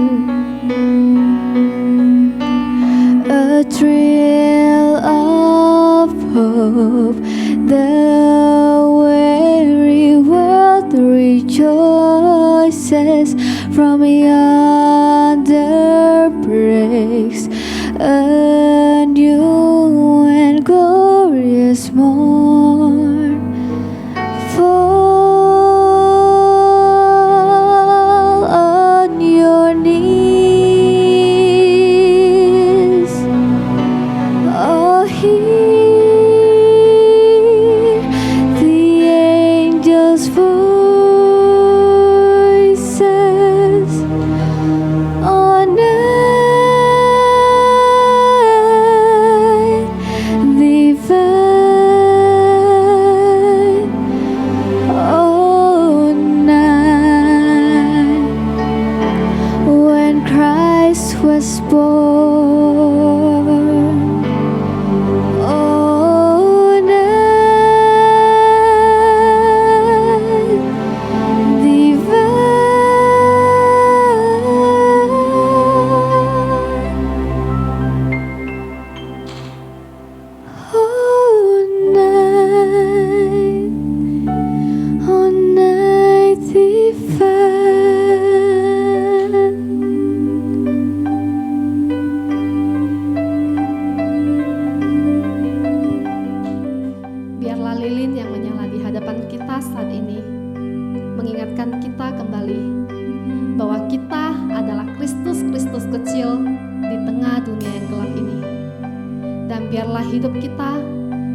A thrill of hope from yonder breaks a new and glorious morn. Fall on your knees. Oh, hear the angels' voices on night divine. Oh, night when Christ was born. Oh, night divine. Oh, night divine. Biarlah lilin yang menyala di hadapan kita saat ini mengingatkan kita kembali bahwa kita adalah Kristus-Kristus kecil di tengah dunia yang gelap ini. Dan biarlah hidup kita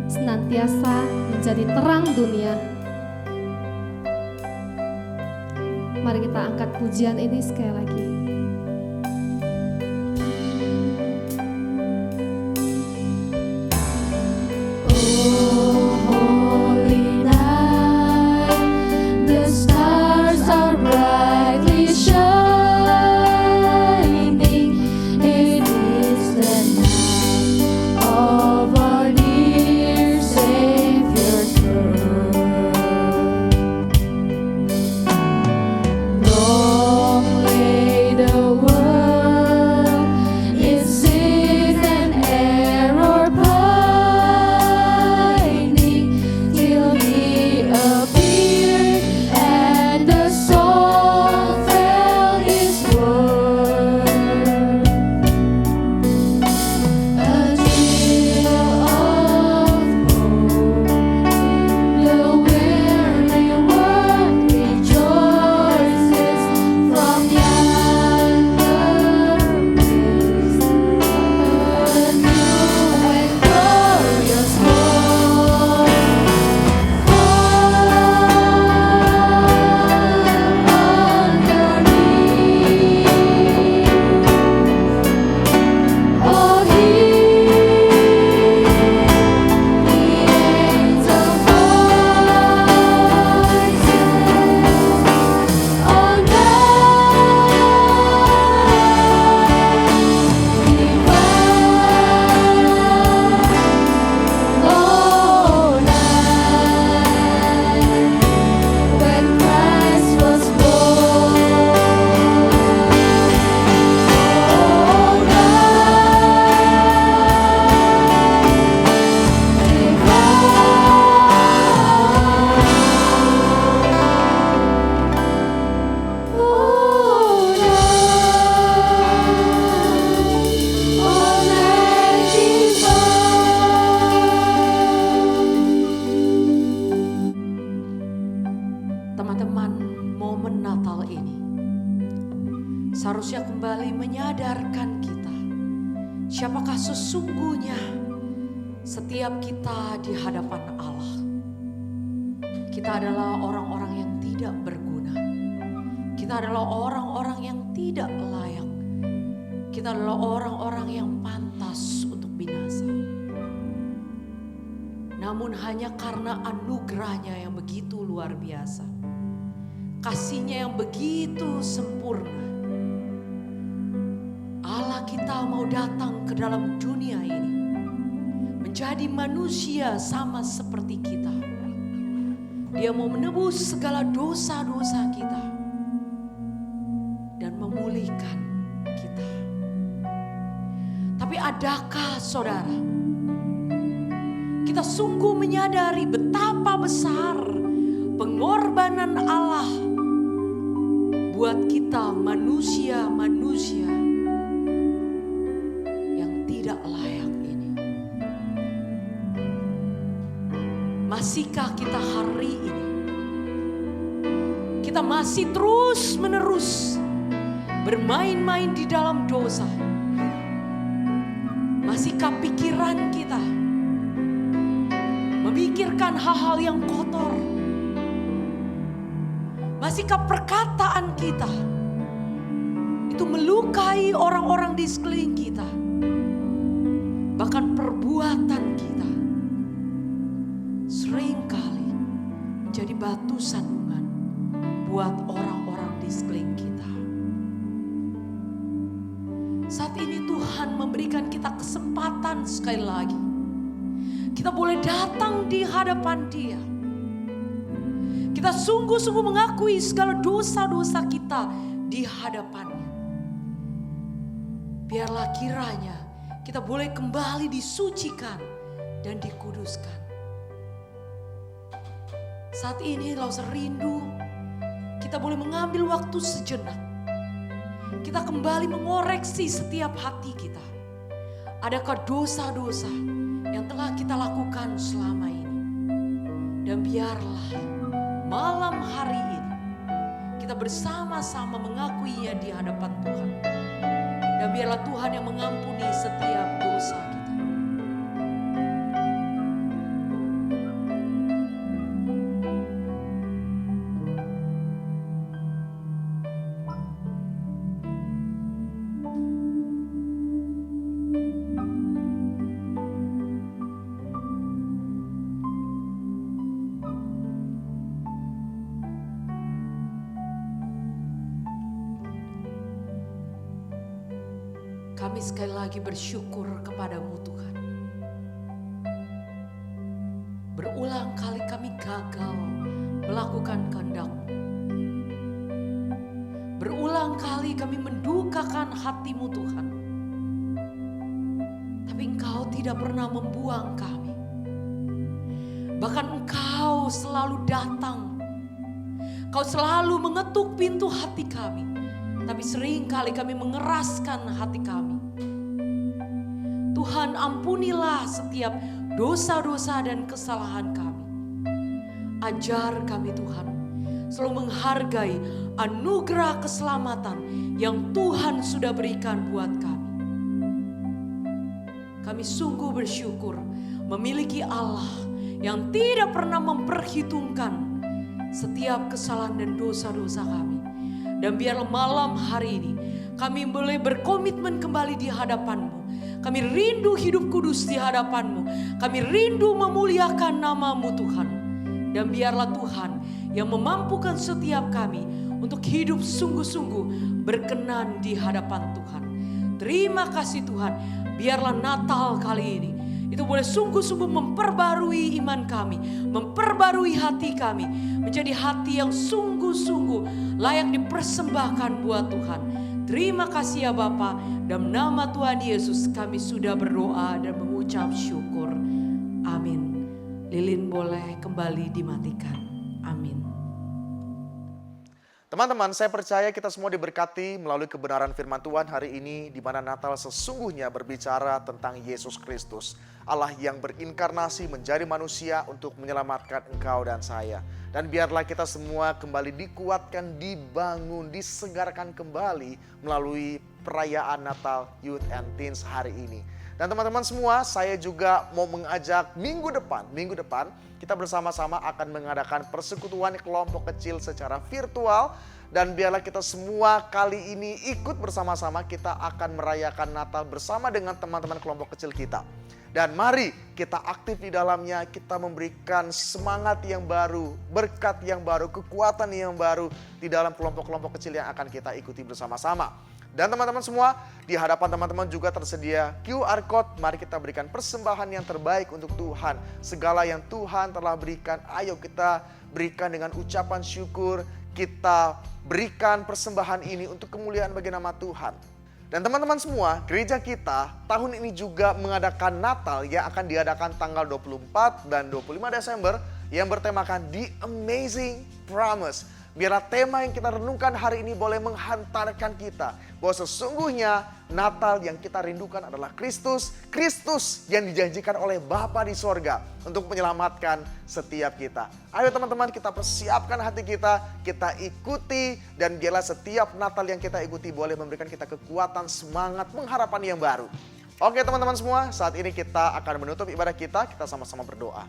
senantiasa menjadi terang dunia. Mari kita angkat pujian ini sekali lagi. Holy night, the stars are brightly shining. It is the night of our dear Savior's birth. Long lay the world in sin and error pining, till He appeared and the soul felt His word. A thrill of hope, the weary world rejoices from yonder place. A new and glorious morn. Fall on your knees. Oh, hear the angels' voices on oh, night when Christ was born. Oh, Teman-teman, momen Natal ini seharusnya kembali menyadarkan kita siapakah sesungguhnya setiap kita di hadapan Allah. Kita adalah orang-orang yang tidak berguna. Kita adalah orang-orang yang tidak layak. Kita adalah orang-orang yang pantas untuk binasa. Namun hanya karena anugerahnya yang begitu luar biasa, kasihnya yang begitu sempurna, Allah kita mau datang ke dalam dunia ini, menjadi manusia sama seperti kita. Dia mau menebus segala dosa-dosa kita dan memulihkan kita. Tapi adakah saudara, kita sungguh menyadari betapa besar pengorbanan Allah membuat kita manusia-manusia yang tidak layak ini. Masihkah kita hari ini? Kita masih terus-menerus bermain-main di dalam dosa. Masihkah pikiran kita memikirkan hal-hal yang kotor? Masihkah perkataan kita itu melukai orang-orang di sekeliling kita? Bahkan perbuatan kita seringkali menjadi batu sandungan buat orang-orang di sekeliling kita. Saat ini Tuhan memberikan kita kesempatan sekali lagi. Kita boleh datang di hadapan Dia. Kita sungguh-sungguh mengakui segala dosa-dosa kita di hadapannya. Biarlah kiranya kita boleh kembali disucikan dan dikuduskan. Saat ini Lausa rindu kita boleh mengambil waktu sejenak. Kita kembali mengoreksi setiap hati kita. Adakah dosa-dosa yang telah kita lakukan selama ini? Dan biarlah malam hari ini kita bersama-sama mengakuinya di hadapan Tuhan. Dan biarlah Tuhan yang mengampuni setiap dosa kita. Kami sekali lagi bersyukur kepadamu Tuhan. Berulang kali kami gagal melakukan kehendak-Mu. Berulang kali kami mendukakan hati-Mu Tuhan. Tapi Engkau tidak pernah membuang kami. Bahkan Engkau selalu datang. Engkau selalu mengetuk pintu hati kami. Tapi seringkali kami mengeraskan hati kami. Tuhan, ampunilah setiap dosa-dosa dan kesalahan kami. Ajar kami Tuhan, selalu menghargai anugerah keselamatan yang Tuhan sudah berikan buat kami. Kami sungguh bersyukur memiliki Allah yang tidak pernah memperhitungkan setiap kesalahan dan dosa-dosa kami. Dan biarlah malam hari ini kami boleh berkomitmen kembali di hadapan-Mu. Kami rindu hidup kudus di hadapan-Mu. Kami rindu memuliakan nama-Mu Tuhan. Dan biarlah Tuhan yang memampukan setiap kami untuk hidup sungguh-sungguh berkenan di hadapan Tuhan. Terima kasih Tuhan. Biarlah Natal kali ini itu boleh sungguh-sungguh memperbarui iman kami, memperbarui hati kami, menjadi hati yang sungguh-sungguh layak dipersembahkan buat Tuhan. Terima kasih ya Bapa, dalam nama Tuhan Yesus kami sudah berdoa dan mengucap syukur. Amin. Lilin boleh kembali dimatikan. Amin. Teman-teman, saya percaya kita semua diberkati melalui kebenaran firman Tuhan hari ini, di mana Natal sesungguhnya berbicara tentang Yesus Kristus, Allah yang berinkarnasi menjadi manusia untuk menyelamatkan engkau dan saya. Dan biarlah kita semua kembali dikuatkan, dibangun, disegarkan kembali melalui perayaan Natal Youth and Teens hari ini. Dan teman-teman semua, saya juga mau mengajak minggu depan kita bersama-sama akan mengadakan persekutuan kelompok kecil secara virtual. Dan biarlah kita semua kali ini ikut bersama-sama, kita akan merayakan Natal bersama dengan teman-teman kelompok kecil kita. Dan mari kita aktif di dalamnya, kita memberikan semangat yang baru, berkat yang baru, kekuatan yang baru di dalam kelompok-kelompok kecil yang akan kita ikuti bersama-sama. Dan teman-teman semua, di hadapan teman-teman juga tersedia QR Code. Mari kita berikan persembahan yang terbaik untuk Tuhan. Segala yang Tuhan telah berikan, ayo kita berikan dengan ucapan syukur. Kita berikan persembahan ini untuk kemuliaan bagi nama Tuhan. Dan teman-teman semua, gereja kita tahun ini juga mengadakan Natal yang akan diadakan tanggal 24 dan 25 Desember yang bertemakan The Amazing Promise. Biarlah tema yang kita renungkan hari ini boleh menghantarkan kita bahwa sesungguhnya Natal yang kita rindukan adalah Kristus, Kristus yang dijanjikan oleh Bapa di sorga untuk menyelamatkan setiap kita. Ayo teman-teman, kita persiapkan hati kita ikuti, dan biarlah setiap Natal yang kita ikuti boleh memberikan kita kekuatan, semangat, pengharapan yang baru. Oke teman-teman semua, saat ini kita akan menutup ibadah kita sama-sama berdoa.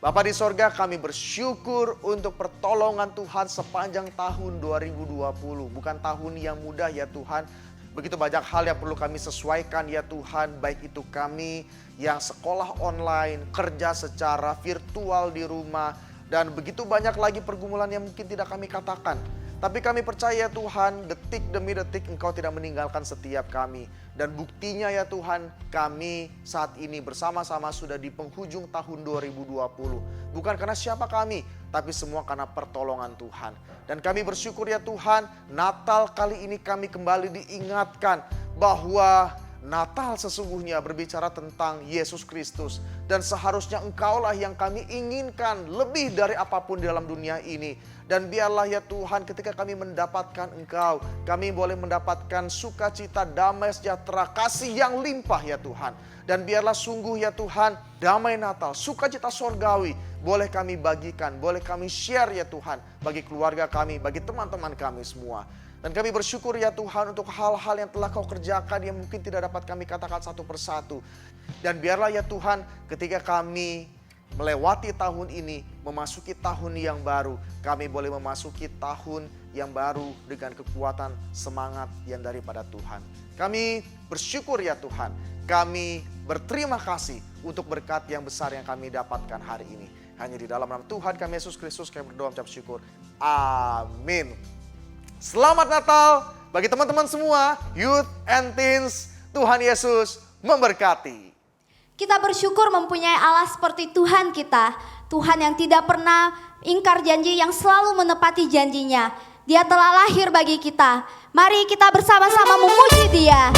Bapa di sorga, kami bersyukur untuk pertolongan Tuhan sepanjang tahun 2020. Bukan tahun yang mudah ya Tuhan. Begitu banyak hal yang perlu kami sesuaikan ya Tuhan. Baik itu kami yang sekolah online, kerja secara virtual di rumah. Dan begitu banyak lagi pergumulan yang mungkin tidak kami katakan. Tapi kami percaya Tuhan, detik demi detik Engkau tidak meninggalkan setiap kami. Dan buktinya ya Tuhan, kami saat ini bersama-sama sudah di penghujung tahun 2020. Bukan karena siapa kami, tapi semua karena pertolongan Tuhan. Dan kami bersyukur ya Tuhan, Natal kali ini kami kembali diingatkan bahwa Natal sesungguhnya berbicara tentang Yesus Kristus. Dan seharusnya Engkaulah yang kami inginkan lebih dari apapun di dalam dunia ini. Dan biarlah ya Tuhan, ketika kami mendapatkan Engkau, kami boleh mendapatkan sukacita, damai, sejahtera, kasih yang limpah ya Tuhan. Dan biarlah sungguh ya Tuhan, damai Natal, sukacita sorgawi boleh kami bagikan, boleh kami share ya Tuhan, bagi keluarga kami, bagi teman-teman kami semua. Dan kami bersyukur ya Tuhan untuk hal-hal yang telah Kau kerjakan yang mungkin tidak dapat kami katakan satu persatu. Dan biarlah ya Tuhan, ketika kami melewati tahun ini, memasuki tahun yang baru, kami boleh memasuki tahun yang baru dengan kekuatan semangat yang daripada Tuhan. Kami bersyukur ya Tuhan, kami berterima kasih untuk berkat yang besar yang kami dapatkan hari ini. Hanya di dalam nama Tuhan kami Yesus Kristus kami berdoa mengucap syukur. Amin. Selamat Natal bagi teman-teman semua, youth and teens. Tuhan Yesus memberkati. Kita bersyukur mempunyai Allah seperti Tuhan kita. Tuhan yang tidak pernah ingkar janji, yang selalu menepati janjinya. Dia telah lahir bagi kita. Mari kita bersama-sama memuji Dia.